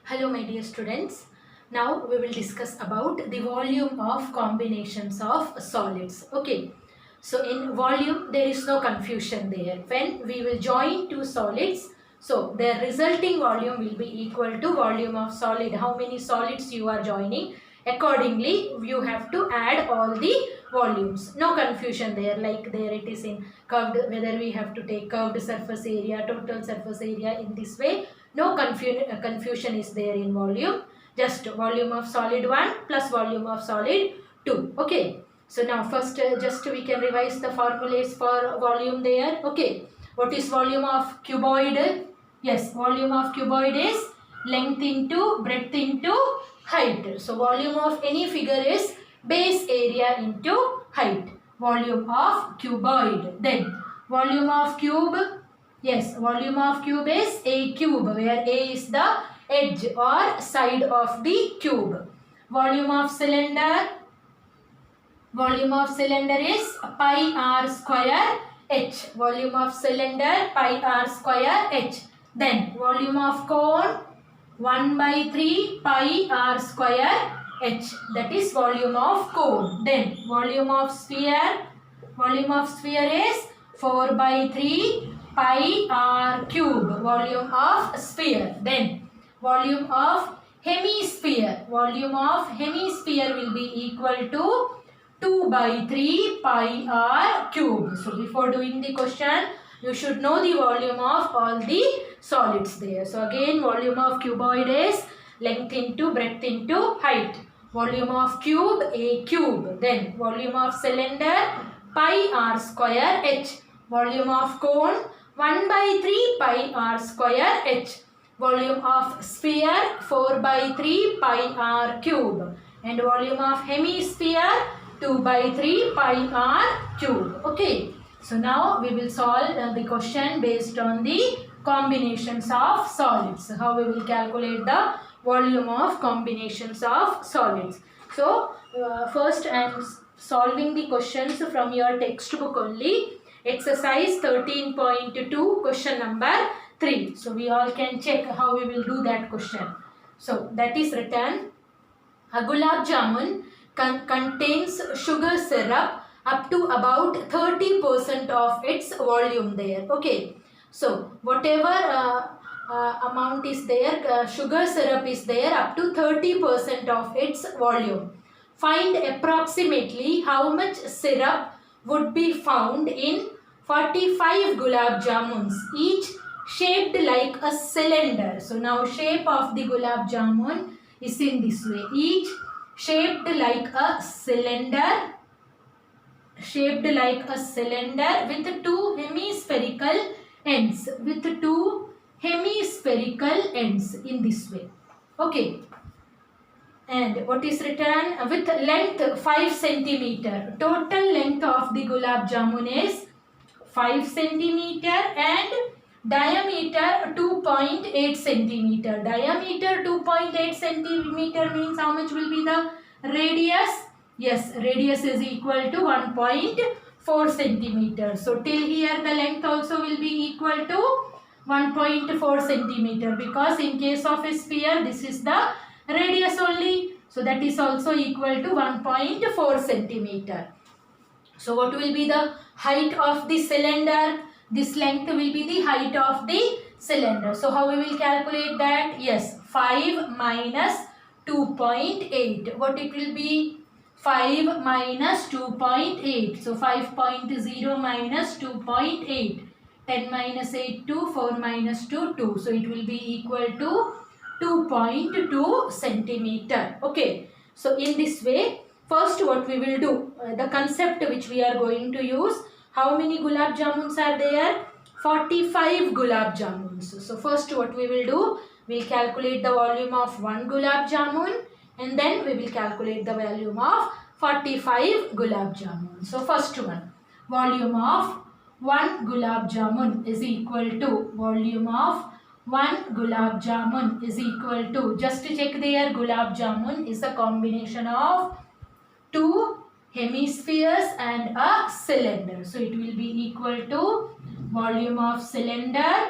Hello my dear students. Now we will discuss about the volume of combinations of solids. Okay. So in volume there is no confusion there. When we will join two solids, so their resulting volume will be equal to volume of solid. How many solids you are joining? Accordingly you have to add all the volumes. No confusion there, like there it is in curved, whether we have to take curved surface area, total surface area. In this way no confusion is there in volume. Just volume of solid 1 plus volume of solid 2. Okay. So now first just we can revise the formulas for volume there. Okay. What is volume of cuboid? Yes, volume of cuboid is length into breadth into height. So volume of any figure is base area into height. Volume of cuboid. Then volume of cube. Yes, volume of cube is a cube, where a is the edge or side of the cube. Volume of cylinder is pi r square h. Volume of cylinder pi r square h. Then volume of cone 1 by 3 pi r square h. That is volume of cone. Then volume of sphere is 4 by 3 pi r cube. Volume of sphere. Then volume of hemisphere. Volume of hemisphere will be equal to 2 by 3 pi r cube. So before doing the question, you should know the volume of all the solids there. So again, volume of cuboid is length into breadth into height. Volume of cube, a cube. Then volume of cylinder pi r square h. Volume of cone 1 by 3 pi r square h. Volume of sphere 4 by 3 pi r cube. And volume of hemisphere 2 by 3 pi r cube. Okay. So now we will solve the question based on the combinations of solids. How we will calculate the volume of combinations of solids. So first I am solving the questions from your textbook only. Exercise 13.2, question number 3. So we all can check how we will do that question. So that is written, a gulab jamun contains sugar syrup up to about 30% of its volume there. Okay. So whatever amount is there, sugar syrup is there up to 30% of its volume. Find approximately how much syrup would be found in 45 gulab jamuns, each shaped like a cylinder. So now shape of the gulab jamun is in this way. Each shaped like a cylinder with two hemispherical ends. In this way. Okay. And what is written? With length 5 centimeter. Total length of the gulab jamun is 5 centimeter and diameter 2.8 centimeter. Diameter 2.8 centimeter means how much will be the radius? Yes, radius is equal to 1.4 centimeter. So till here the length also will be equal to 1.4 centimeter, because in case of a sphere this is the radius only. So that is also equal to 1.4 centimeter. So what will be the height of the cylinder? This length will be the height of the cylinder. So how we will calculate that? Yes, 5 minus 2.8. What it will be? 5 minus 2.8. So 5.0 minus 2.8. 10 minus 8, 2. 4 minus 2, 2. So it will be equal to 2.2 centimeter. Okay. So in this way, first what we will do, the concept which we are going to use, how many gulab jamuns are there? 45 gulab jamuns. So first what we will do, we will calculate the volume of 1 gulab jamun, and then we will calculate the volume of 45 gulab jamun. So first one, volume of 1 gulab jamun is equal to, volume of 1 gulab jamun is equal to, just to check there, gulab jamun is a combination of 2 hemispheres and a cylinder. So it will be equal to volume of cylinder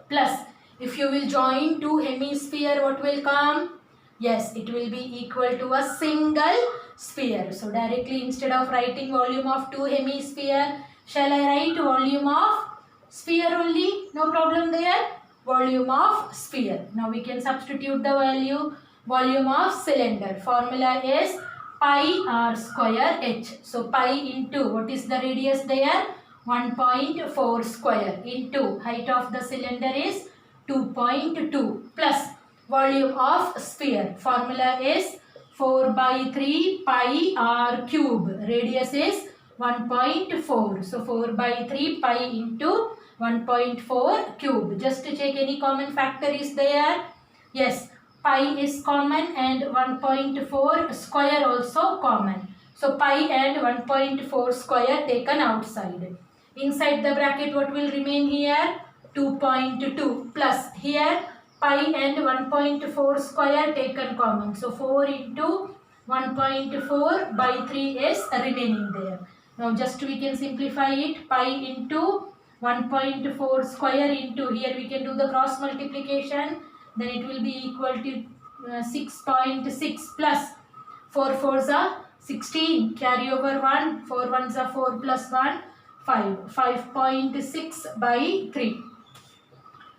plus If you will join two hemisphere, what will come? Yes, it will be equal to a single sphere. So directly instead of writing volume of two hemisphere, shall I write volume of sphere only? No problem there. Volume of sphere. Now we can substitute the value. Volume of cylinder. Formula is pi r square h. So pi into, what is the radius there? 1.4 square into height of the cylinder is 2.2 plus volume of sphere. Formula is 4 by 3 pi r cube. Radius is 1.4. So 4 by 3 pi into 1.4 cube. Just to check any common factor is there. Yes, pi is common and 1.4 square also common. So pi and 1.4 square taken outside. Inside the bracket what will remain here? 2.2 plus here pi and 1.4 square taken common. So 4 into 1.4 by 3 is remaining there. Now just we can simplify it. Pi into 1.4 square into, here we can do the cross multiplication. Then it will be equal to 6.6 plus 4 4s are 16. Carry over 1. 4 1s are 4 plus 1. 5. 5.6 by 3.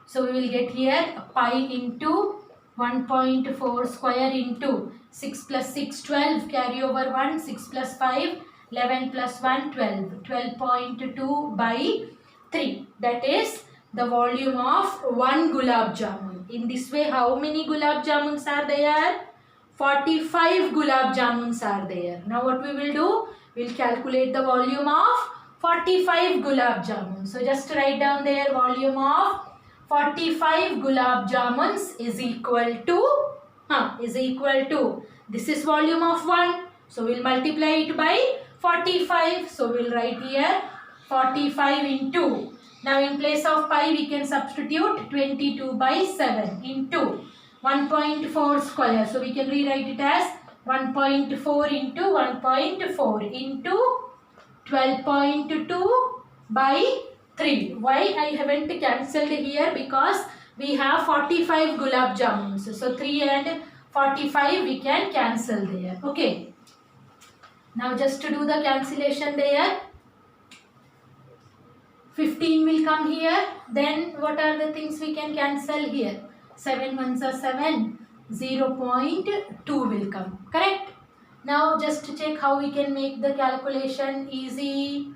So we will get here pi into 1.4 square into 6 plus 6 12. Carry over 1. 6 plus 5 11 plus 1 12. 12.2 by 3. That is the volume of one gulab jamun. In this way, how many gulab jamuns are there? 45 gulab jamuns are there. Now what we will do? We will calculate the volume of 45 gulab jamun. So just write down there, volume of 45 gulab jamuns is equal to, this is volume of 1. So we will multiply it by 45. So we will write here 45 into, now in place of pi we can substitute 22 by 7 into 1.4 square. So we can rewrite it as 1.4 into 1.4 into 12.2 by 3. Why I haven't cancelled here? Because we have 45 gulab jamuns. So 3 and 45 we can cancel there. Okay. Now just to do the cancellation there. 15 will come here. Then what are the things we can cancel here? 7 ones are 7. 0.2 will come. Correct? Now just to check how we can make the calculation easy.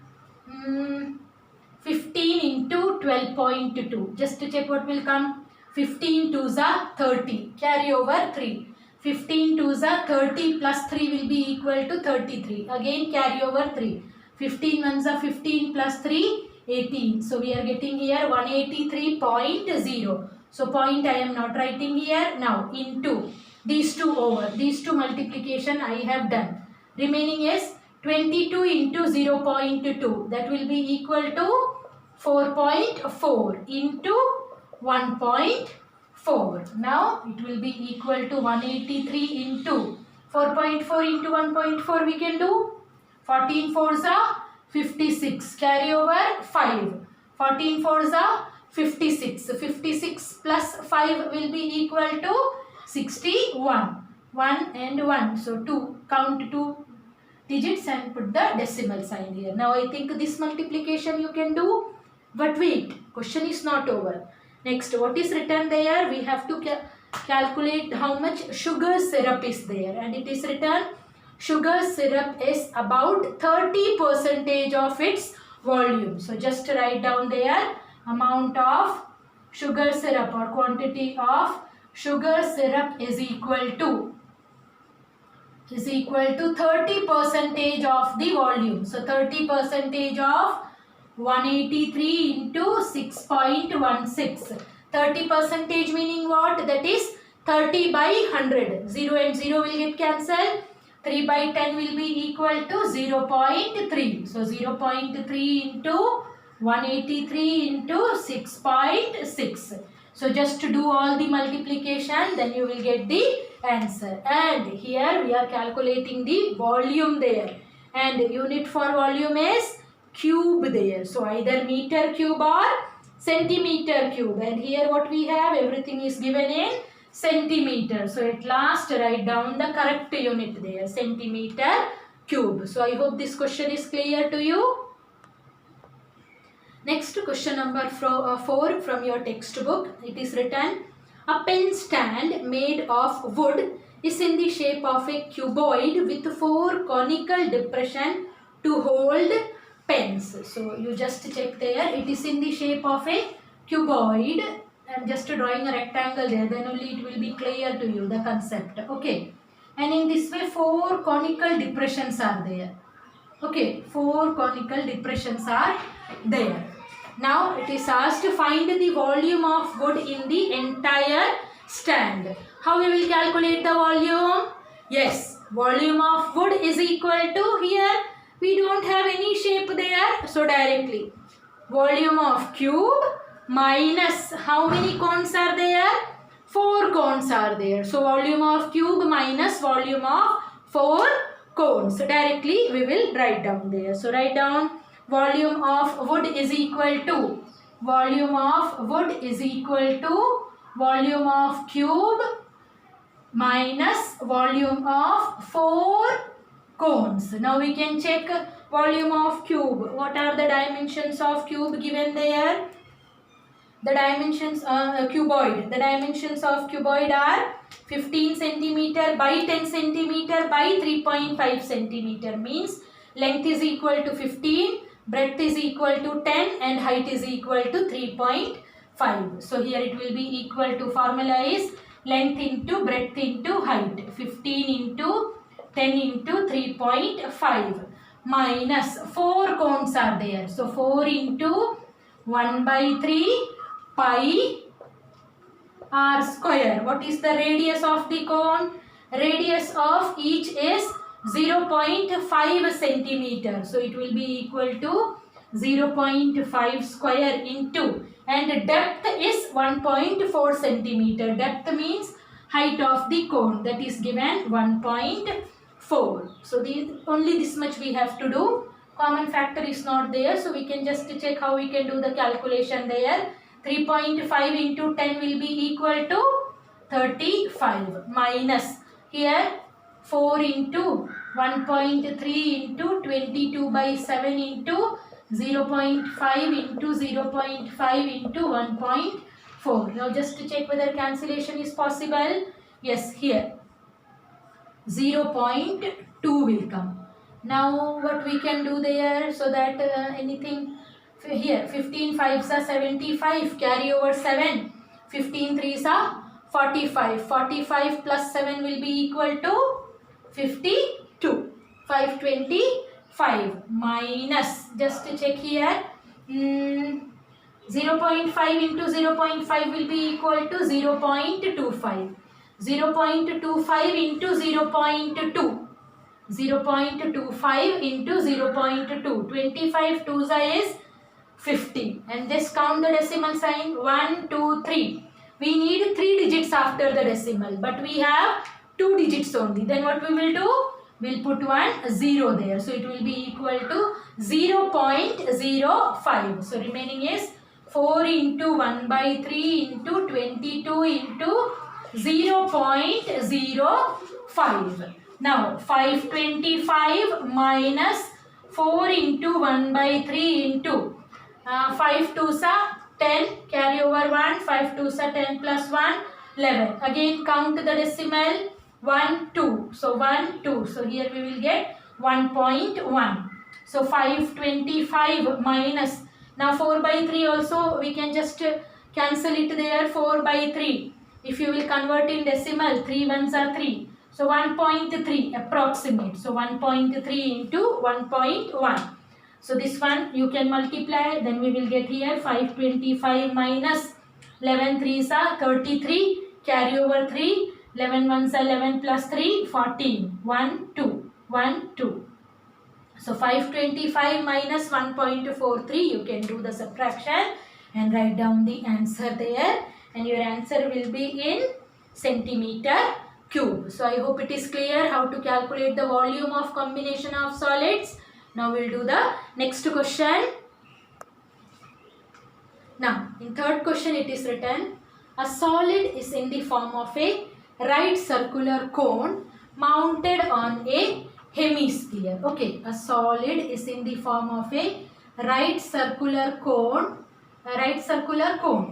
15 into 12.2. Just to check what will come. 15 2s are 30. Carry over 3. 15 2s are 30 plus 3 will be equal to 33. Again carry over 3. 15 ones are 15 plus 3. 18. So we are getting here 183.0. So point I am not writing here. Now into these two over. These two multiplication I have done. Remaining is 22 into 0.2. That will be equal to 4.4 into 1.4. Now it will be equal to 183 into 4.4 into 1.4 we can do. 14 4s are 56. Carry over 5. 14 4s are 56. 56 plus 5 will be equal to 61. 1 and 1. So 2. Count 2 digits and put the decimal sign here. Now I think this multiplication you can do. But wait. Question is not over. Next, what is written there? We have to calculate how much sugar syrup is there. And it is written sugar syrup is about 30% of its volume. So just write down there amount of sugar syrup or quantity of sugar syrup is equal to 30% of the volume. So 30% of 183 into 6.16. 30% meaning what? That is 30 by 100. 0 and 0 will get cancelled. 3 by 10 will be equal to 0.3. So 0.3 into 183 into 6.6. So just to do all the multiplication, then you will get the answer. And here we are calculating the volume there. And unit for volume is cube there. So either meter cube or centimeter cube. And here what we have, everything is given in centimeter. So at last write down the correct unit there, centimeter cube. So I hope this question is clear to you. Next question number 4 from your textbook. It is written, a pen stand made of wood is in the shape of a cuboid with 4 conical depression to hold pens. So you just check there, it is in the shape of a cuboid. I am just drawing a rectangle there, then only it will be clear to you the concept. Okay, and in this way 4 conical depressions are there. Okay, 4 conical depressions are there. Now it is asked to find the volume of wood in the entire stand. How we will calculate the volume? Yes, volume of wood is equal to, here we don't have any shape there, so directly volume of cube minus how many cones are there? 4 cones are there. So volume of cube minus volume of 4 cones. So directly we will write down there. So write down volume of wood is equal to, volume of wood is equal to volume of cube minus volume of 4 cones. Now we can check volume of cube. What are the dimensions of cube given there? The dimensions cuboid. The dimensions of cuboid are 15 centimeter by 10 centimeter by 3.5 centimeter. Means length is equal to 15, breadth is equal to 10 and height is equal to 3.5. So here it will be equal to, formula is length into breadth into height. 15 into 10 into 3.5 minus 4 cones are there. So 4 into 1 by 3 pi r square. What is the radius of the cone? Radius of each is 0.5 centimeter. So it will be equal to 0.5 square into, and depth is 1.4 centimeter. Depth means height of the cone, that is given 1.4. So only this much we have to do. Common factor is not there, so we can just check how we can do the calculation there. 3.5 into 10 will be equal to 35 minus here 4 into 1.3 into 22 by 7 into 0.5 into 0.5 into 1.4. Now just to check whether cancellation is possible. Yes, here 0.2 will come. Now what we can do there, so that anything here, 15 5s are 75, carry over 7, 15 3s are 45, 45 plus 7 will be equal to 52, 525 minus, just to check here, 0.5 into 0.5 will be equal to 0.25, 0.25 into 0.2, 0.25 into 0.2, 25 2s is 50, and just count the decimal sign, 1 2 3. We need 3 digits after the decimal, but we have 2 digits only. Then what we will do? We'll put 1 0 there. So it will be equal to 0.05. So remaining is 4 into 1 by 3 into 22 into 0.05. Now 525 minus 4 into 1 by 3 into 5 2s are 10, carry over 1, 5 2s are 10 plus 1, 11. Again count the decimal, 1 2. So 1 2. So here we will get 1.1. So 525 minus, now 4 by 3 also we can just cancel it there, 4 by 3. If you will convert in decimal, 3 ones are 3. So 1.3 approximate. So 1.3 into 1.1. So this one you can multiply, then we will get here 525 minus 11 3s are 33, carry over 3, 11 ones are 11 plus 3, 14, 1 2, 1 2. So 525 minus 1.43, you can do the subtraction and write down the answer there, and your answer will be in centimeter cube. So I hope it is clear how to calculate the volume of combination of solids. Now we'll do the next question. Now, in third question it is written, a solid is in the form of a right circular cone mounted on a hemisphere. Okay, a solid is in the form of a right circular cone.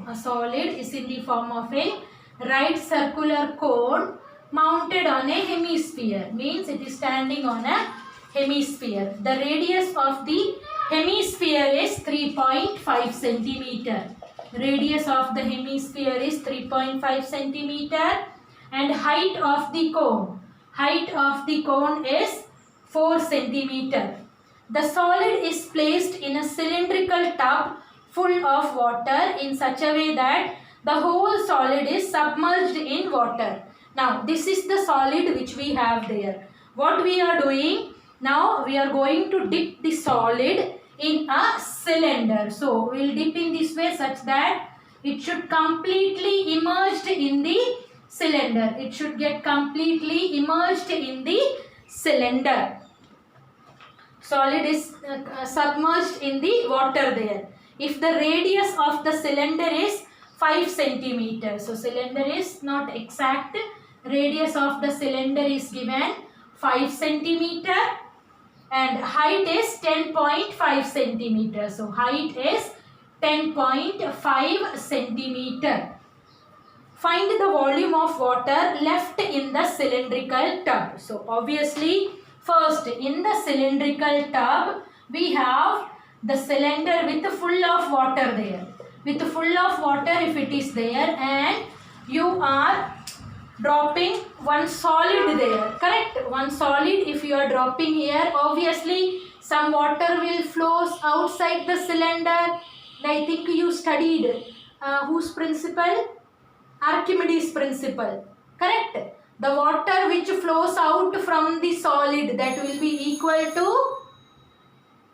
A solid is in the form of a right circular cone mounted on a hemisphere. Means it is standing on a hemisphere. The radius of the hemisphere is 3.5 centimeter. Radius of the hemisphere is 3.5 centimeter and height of the cone is 4 centimeter. The solid is placed in a cylindrical tub full of water in such a way that the whole solid is submerged in water. Now, this is the solid which we have there. What we are doing? Now, we are going to dip the solid in a cylinder. So, we will dip in this way such that it should completely immersed in the cylinder. It should get completely immersed in the cylinder. Solid is submerged in the water there. If the radius of the cylinder is 5 centimeters, so cylinder is not exact, radius of the cylinder is given 5 centimeter and height is 10.5 centimeter. So height is 10.5 centimeter. Find the volume of water left in the cylindrical tub. So obviously, first in the cylindrical tub we have the cylinder with full of water there. With full of water if it is there and you are dropping one solid there, correct? One solid if you are dropping here, obviously some water will flows outside the cylinder. I think you studied whose principle? Archimedes principle, correct? The water which flows out from the solid, that will be equal to,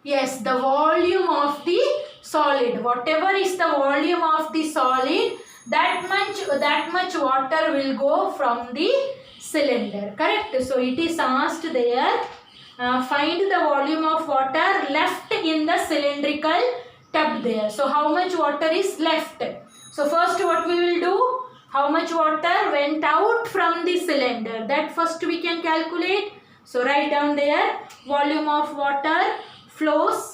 yes, the volume of the solid. Whatever is the volume of the solid, that much water will go from the cylinder, correct? So it is asked there, find the volume of water left in the cylindrical tub there. So how much water is left? So first what we will do, how much water went out from the cylinder, that first we can calculate. So write down there, volume of water flows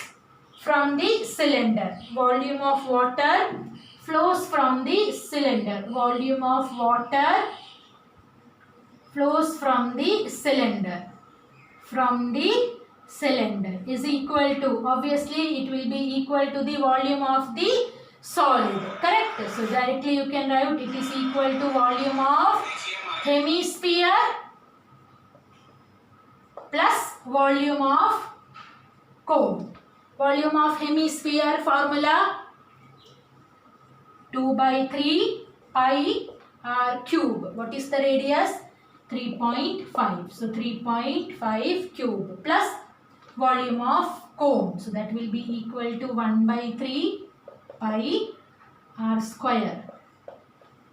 from the cylinder. Volume of water flows from the cylinder. Volume of water flows from the cylinder. From the cylinder is equal to, obviously it will be equal to the volume of the solid, correct? So directly you can write it is equal to volume of hemisphere plus volume of cone. Volume of hemisphere formula 2 by 3 pi r cube. What is the radius? 3.5. So 3.5 cube plus volume of cone. So that will be equal to 1 by 3 pi r square.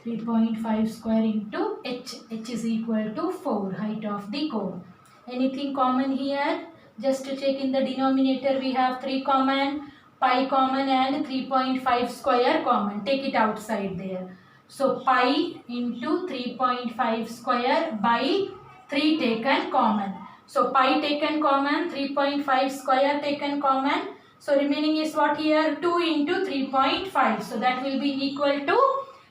3.5 square into h. h is equal to 4, height of the cone. Anything common here? Just to check, in the denominator we have 3 common, pi common and 3.5 square common. Take it outside there. So pi into 3.5 square by 3 taken common. So pi taken common, 3.5 square taken common. So remaining is what here? 2 into 3.5. So that will be equal to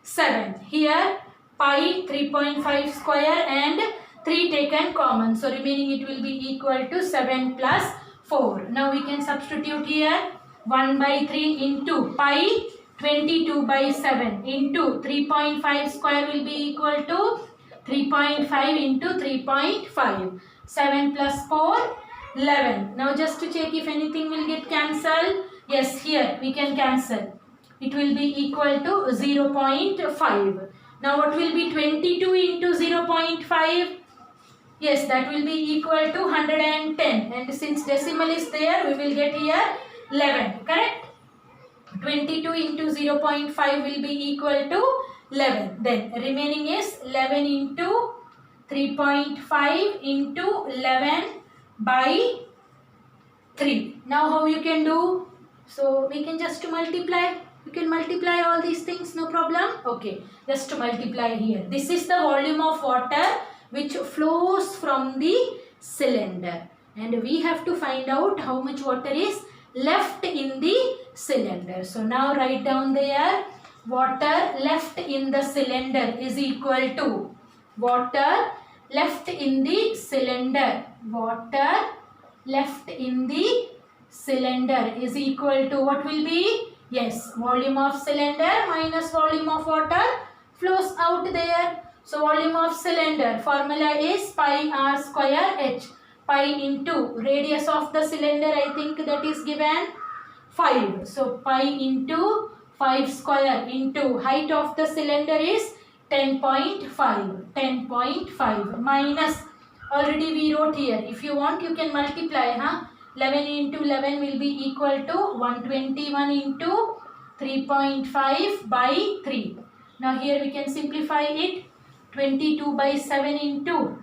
7. Here pi 3.5 square and 3 taken common. So remaining it will be equal to 7 plus 4. Now we can substitute here 1 by 3 into pi 22 by 7 into 3.5 square will be equal to 3.5 into 3.5. 7 plus 4, 11. Now just to check if anything will get cancelled. Yes, here we can cancel. It will be equal to 0.5. Now what will be 22 into 0.5? Yes, that will be equal to 110. And since decimal is there, we will get here 11. Correct? 22 into 0.5 will be equal to 11. Then remaining is 11 into 3.5 into 11 by 3. Now how you can do? So we can just multiply. You can multiply all these things, no problem. Okay, just to multiply here. This is the volume of water which flows from the cylinder, and we have to find out how much water is left in the cylinder. So now write down there, water left in the cylinder is equal to water left in the cylinder. Water left in the cylinder is equal to what will be? Yes, volume of cylinder minus volume of water flows out there. So volume of cylinder formula is pi r square h. Pi into radius of the cylinder, I think that is given 5. So pi into 5 square into height of the cylinder is 10.5. 10.5 minus, already we wrote here. If you want, you can multiply. 11 into 11 will be equal to 121 into 3.5 by 3. Now here we can simplify it. 22 by 7 into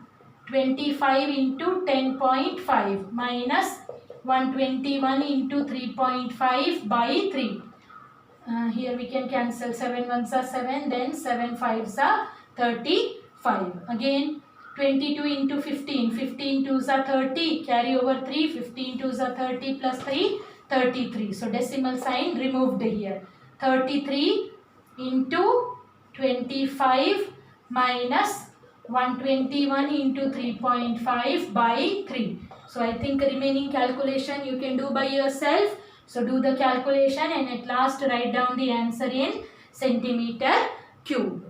25 into 10.5 minus 121 into 3.5 by 3. Here we can cancel. 7 ones are 7, then 7 fives are 35. Again 22 into 15, 15 twos are 30, carry over 3, 15 twos are 30 plus 3, 33. So decimal sign removed here. 33 into 25 minus 121 into 3.5 by 3. So I think remaining calculation you can do by yourself. So do the calculation and at last write down the answer in centimeter cube.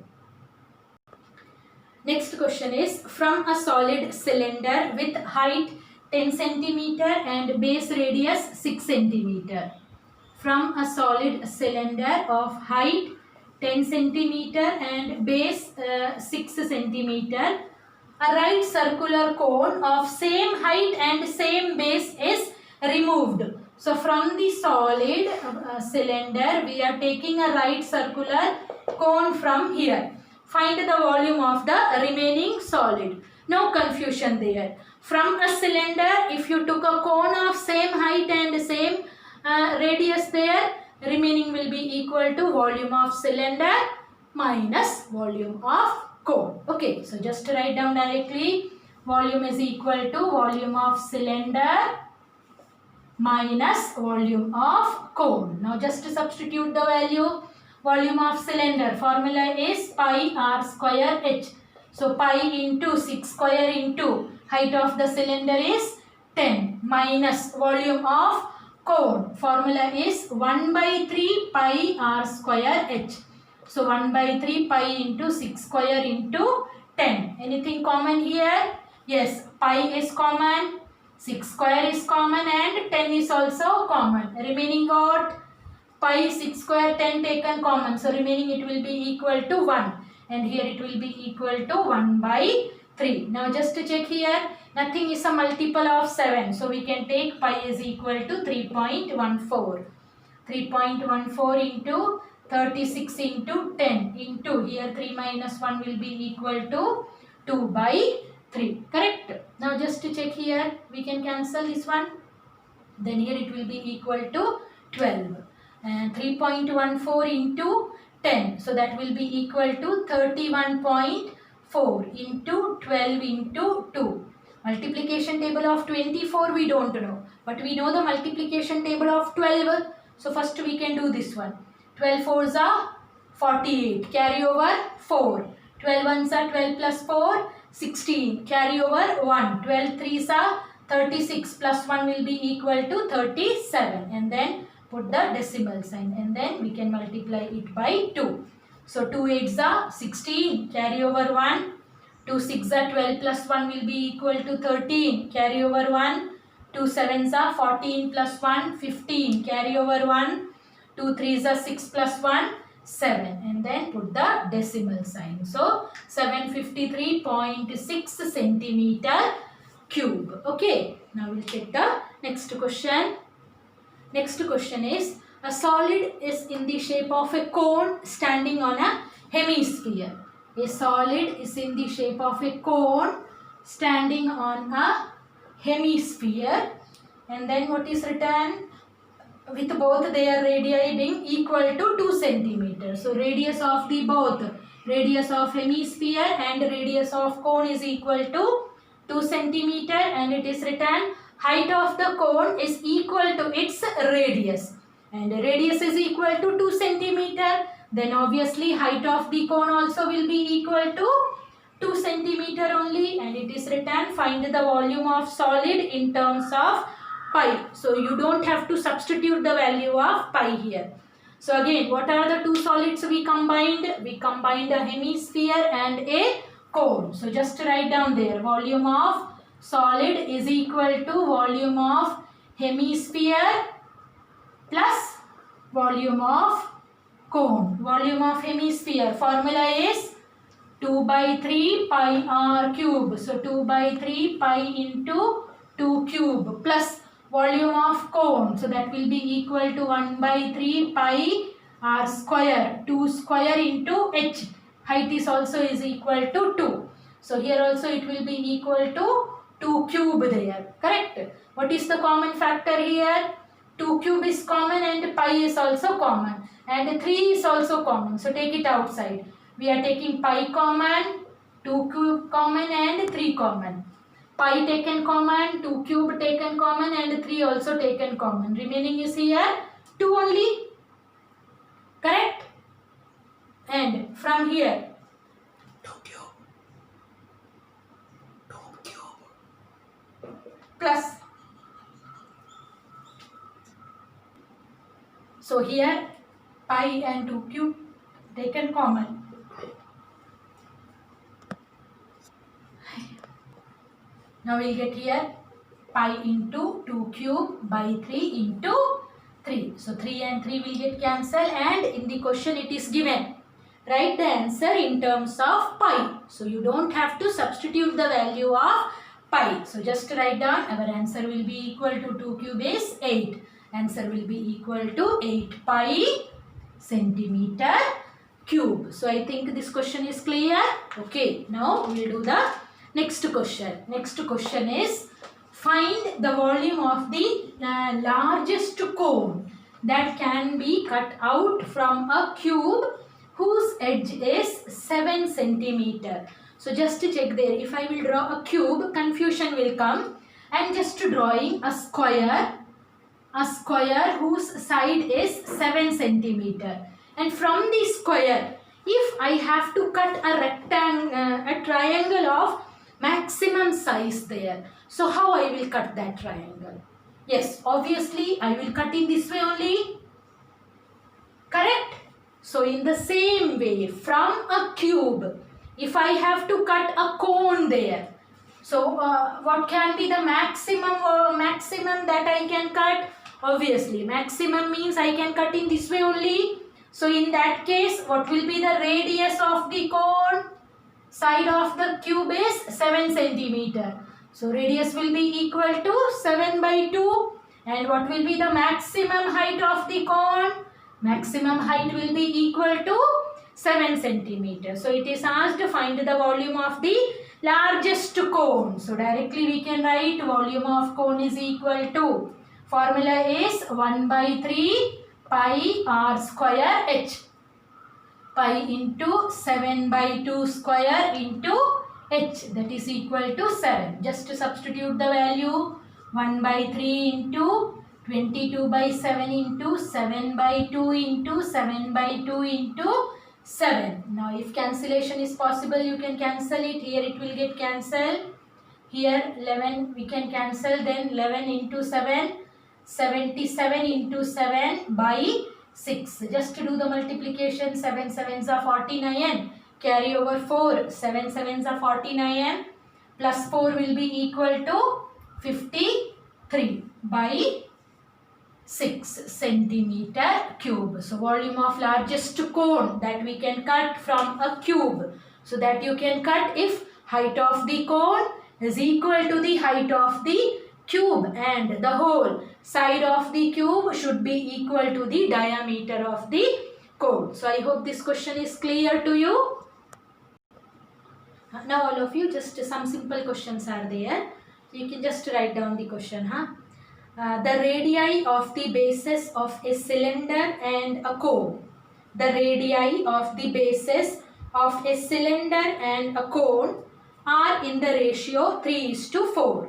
Next question is, from a solid cylinder with height 10 centimeter and base radius 6 centimeter. From a solid cylinder of height 10 centimeter and base 6 centimeter, a right circular cone of same height and same base is removed. So from the solid cylinder we are taking a right circular cone from here. Find the volume of the remaining solid. No confusion there. From a cylinder, if you took a cone of same height and same radius there, remaining will be equal to volume of cylinder minus volume of cone. Okay, so just write down directly. Volume is equal to volume of cylinder minus volume of cone. Now just substitute the value. Volume of cylinder formula is pi r square h. So pi into 6 square into height of the cylinder is 10 minus volume of cone formula is 1 by 3 pi r square h. So 1 by 3 pi into 6 square into 10. Anything common here? Yes, pi is common, 6 square is common and 10 is also common. Remaining what? Pi 6 square 10 taken common, so remaining it will be equal to 1 and here it will be equal to 1 by 3. Now just to check here, nothing is a multiple of 7, so we can take pi is equal to 3.14. 3.14 into 36 into 10 into here 3 minus 1 will be equal to 2 by 3. Correct? Now just to check here, we can cancel this one. Then here it will be equal to 12. And 3.14 into 10. So that will be equal to 31.4 into 12 into 2. Multiplication table of 24 we don't know. But we know the multiplication table of 12. So first we can do this one. 12 fours are 48. Carry over 4. 12 ones are 12 plus 4. 16. Carry over 1. 12 threes are 36 plus 1 will be equal to 37. And then put the decimal sign and then we can multiply it by 2. So 2 8s are 16, carry over 1. 2 6s are 12 plus 1 will be equal to 13, carry over 1. 2 7s are 14 plus 1, 15, carry over 1. 2 3s are 6 plus 1, 7 and then put the decimal sign. So 753.6 centimeter cube. Okay, now we'll check the next question. Next question is, a solid is in the shape of a cone standing on a hemisphere. A solid is in the shape of a cone standing on a hemisphere. And then what is written? with both their radii being equal to 2 centimeters. So radius of the both, radius of hemisphere and radius of cone is equal to 2 centimeter, and it is written height of the cone is equal to its radius, and radius is equal to 2 centimeter. Then obviously height of the cone also will be equal to 2 centimeter only, and it is written find the volume of solid in terms of pi. So you don't have to substitute the value of pi here. So again, what are the two solids we combined? We combined a hemisphere and a cone. So just write down there, volume of solid is equal to volume of hemisphere plus volume of cone. Volume of hemisphere formula is 2 by 3 pi r cube. So 2 by 3 pi into 2 cube plus volume of cone. So that will be equal to 1 by 3 pi r square. 2 square into h. Height is also is equal to 2. So here also it will be equal to 2 cube there. Correct? What is the common factor here? 2 cube is common and pi is also common. And 3 is also common. So take it outside. We are taking pi common, 2 cube common and 3 common. Pi taken common, 2 cube taken common and 3 also taken common. Remaining is here 2 only. Correct? And from here 2 cube plus. So here pi and 2 cube taken common. Now we'll get here pi into 2 cube by 3 into 3. So 3 and 3 will get cancelled, and in the question it is given, write the answer in terms of pi. So you don't have to substitute the value of pi. So just write down, our answer will be equal to 2 cube is 8. Answer will be equal to 8 pi centimeter cube. So I think this question is clear. Okay, now we will do the next question. Next question is find the volume of the largest cone that can be cut out from a cube whose edge is 7 centimeter. So just to check there, if I will draw a cube, confusion will come. I am just drawing a square whose side is 7 centimeter. And from the square, if I have to cut a triangle of maximum size there, so how I will cut that triangle? Yes, obviously I will cut in this way only. Correct? So in the same way, from a cube, if I have to cut a cone there, so what can be the maximum that I can cut? Obviously, maximum means I can cut in this way only. So in that case, what will be the radius of the cone? Side of the cube is 7 centimeter. So radius will be equal to 7 by 2. And what will be the maximum height of the cone? Maximum height will be equal to 7 centimeter. So it is asked to find the volume of the largest cone. So directly we can write volume of cone is equal to, formula is 1 by 3 pi r square h. Pi into 7 by 2 square into h, that is equal to 7. Just to substitute the value, 1 by 3 into 22 by 7 into 7 by 2 into 7 by 2 into 7. Now if cancellation is possible, you can cancel it. Here it will get cancelled. Here 11 we can cancel, then 11 into 7, 77 into 7 by 6. Just to do the multiplication, 7 sevens are 49. Carry over 4, 7 sevens are 49. Plus 4 will be equal to 53 by 6 centimeter cube. So volume of largest cone that we can cut from a cube. So that you can cut if height of the cone is equal to the height of the cube, and the whole side of the cube should be equal to the diameter of the cone. So I hope this question is clear to you. Now all of you, just some simple questions are there. You can just write down the question. the radii of the bases of a cylinder and a cone. The radii of the bases of a cylinder and a cone are in the ratio 3:4.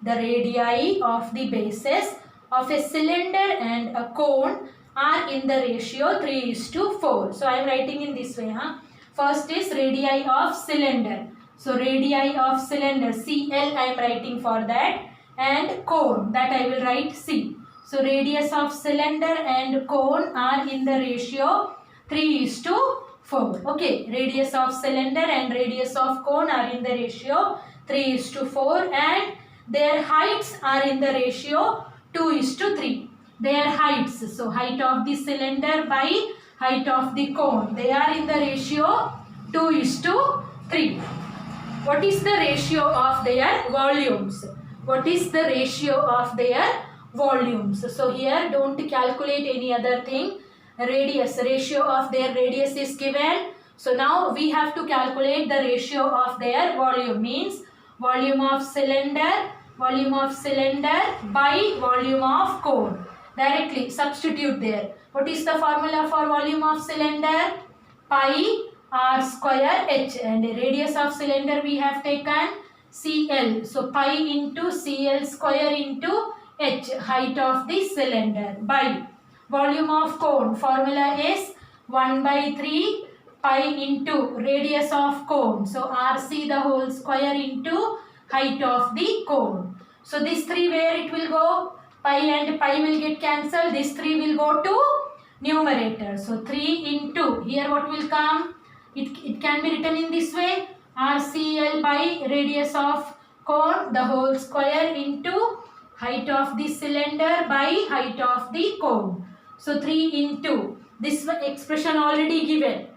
The radii of the bases of a cylinder and a cone are in the ratio 3:4. So I am writing in this way. First is radii of cylinder. So radii of cylinder, CL I am writing for that, and cone, that I will write C. So radius of cylinder and cone are in the ratio 3:4. Okay, radius of cylinder and radius of cone are in the ratio 3:4, and their heights are in the ratio 2:3. Their heights, so height of the cylinder by height of the cone, they are in the ratio 2:3. What is the ratio of their volumes? What is the ratio of their volumes? So here don't calculate any other thing. Radius, ratio of their radius is given. So now we have to calculate the ratio of their volume, means volume of cylinder by volume of cone. Directly substitute there. What is the formula for volume of cylinder? Pi r square h, and radius of cylinder we have taken CL. So pi into CL square into h, height of the cylinder, by volume of cone. Formula is 1/3 pi into radius of cone. So RC the whole square into height of the cone. So this 3 where it will go? Pi and pi will get cancelled. This 3 will go to numerator. So 3 into, here what will come? It can be written in this way. RCL by radius of cone the whole square into height of the cylinder by height of the cone. So 3 into, this expression already given.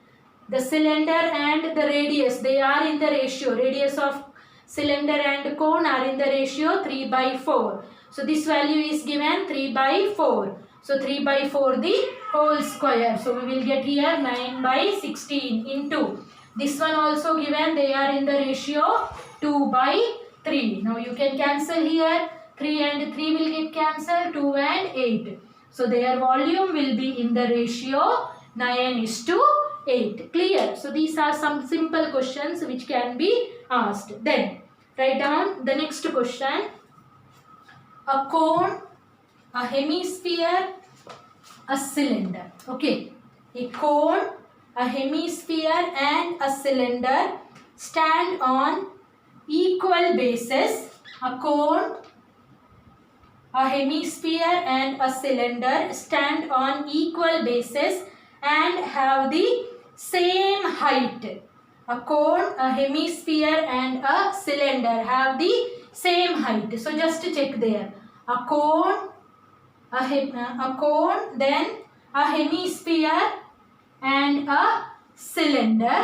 The cylinder and the radius, they are in the ratio. Radius of cylinder and cone are in the ratio 3/4. So this value is given 3/4. So 3/4 the whole square. So we will get here 9/16 into. This one also given, they are in the ratio 2/3. Now you can cancel here. 3 and 3 will get cancelled. 2 and 8. So their volume will be in the ratio 9:8. Clear? So these are some simple questions which can be asked. Then write down the next question. A cone, a hemisphere, a cylinder. Okay. A cone, a hemisphere and a cylinder stand on equal bases. A cone, a hemisphere and a cylinder stand on equal bases and have the same height. A cone, a hemisphere and a cylinder have the same height. So just check there. A cone, then a hemisphere and a cylinder.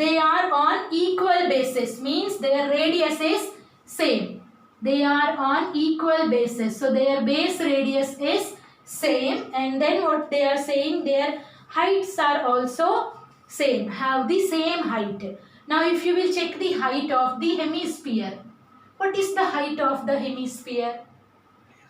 They are on equal bases, means their radius is same. They are on equal bases. So their base radius is same, and then what they are saying, their heights are also same, have the same height. Now if you will check the height of the hemisphere, what is the height of the hemisphere?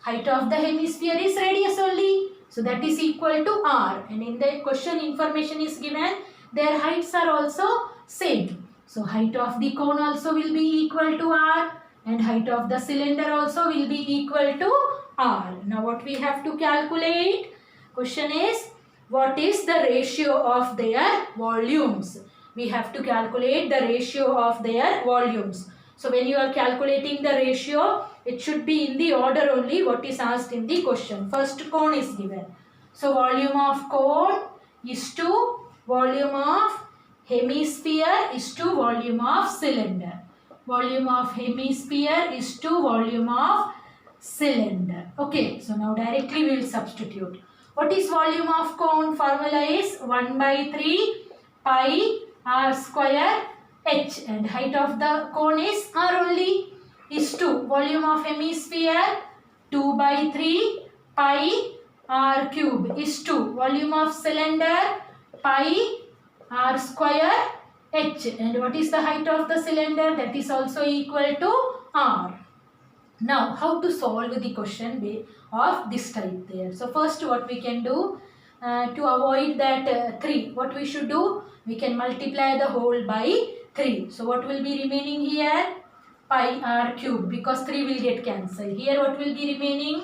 Height of the hemisphere is radius only. So that is equal to r, and in the question information is given their heights are also same. So height of the cone also will be equal to r, and height of the cylinder also will be equal to r. Now what we have to calculate? Question is, what is the ratio of their volumes? We have to calculate the ratio of their volumes. So when you are calculating the ratio, it should be in the order only what is asked in the question. First cone is given. So volume of cone is to volume of hemisphere is to volume of cylinder. Volume of hemisphere is to volume of cylinder. Okay, so now directly we will substitute. What is volume of cone? Formula is 1/3 pi r square h, and height of the cone is r only, is 2. Volume of hemisphere 2/3 pi r cube is 2. Volume of cylinder pi r square h, and what is the height of the cylinder? That is also equal to r. Now, how to solve the question of this type there? So, first what we can do to avoid that 3, what we should do? We can multiply the whole by 3. So, what will be remaining here? Pi r cube, because 3 will get cancelled. Here what will be remaining?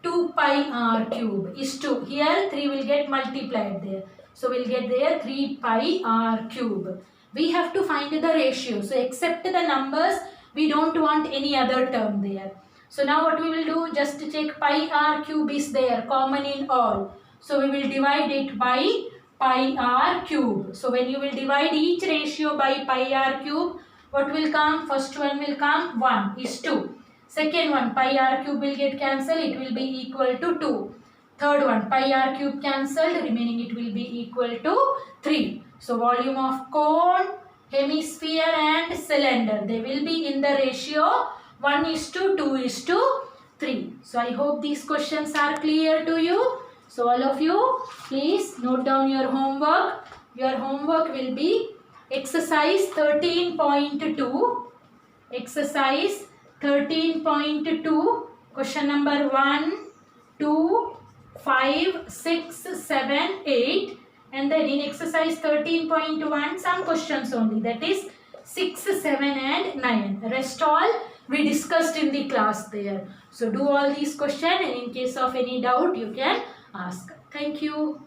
2 pi r cube is 2. Here 3 will get multiplied there. So, we'll get there 3 pi r cube. We have to find the ratio. So, except the numbers, we don't want any other term there. So now what we will do, just to check, pi r cube is there, common in all. So we will divide it by pi r cube. So when you will divide each ratio by pi r cube, what will come? First one will come 1 is 2. Second one, pi r cube will get cancelled, it will be equal to 2. Third one, pi r cube cancelled, remaining it will be equal to 3. So volume of cone, hemisphere and cylinder, they will be in the ratio 1 is to 2 is to 3. So I hope these questions are clear to you. So all of you, please note down your homework. Your homework will be exercise 13.2. Exercise 13.2. Question number 1, 2, 5, 6, 7, 8. And then in exercise 13.1, some questions only. That is 6, 7 and 9. Rest all we discussed in the class there. So do all these questions, and in case of any doubt you can ask. Thank you.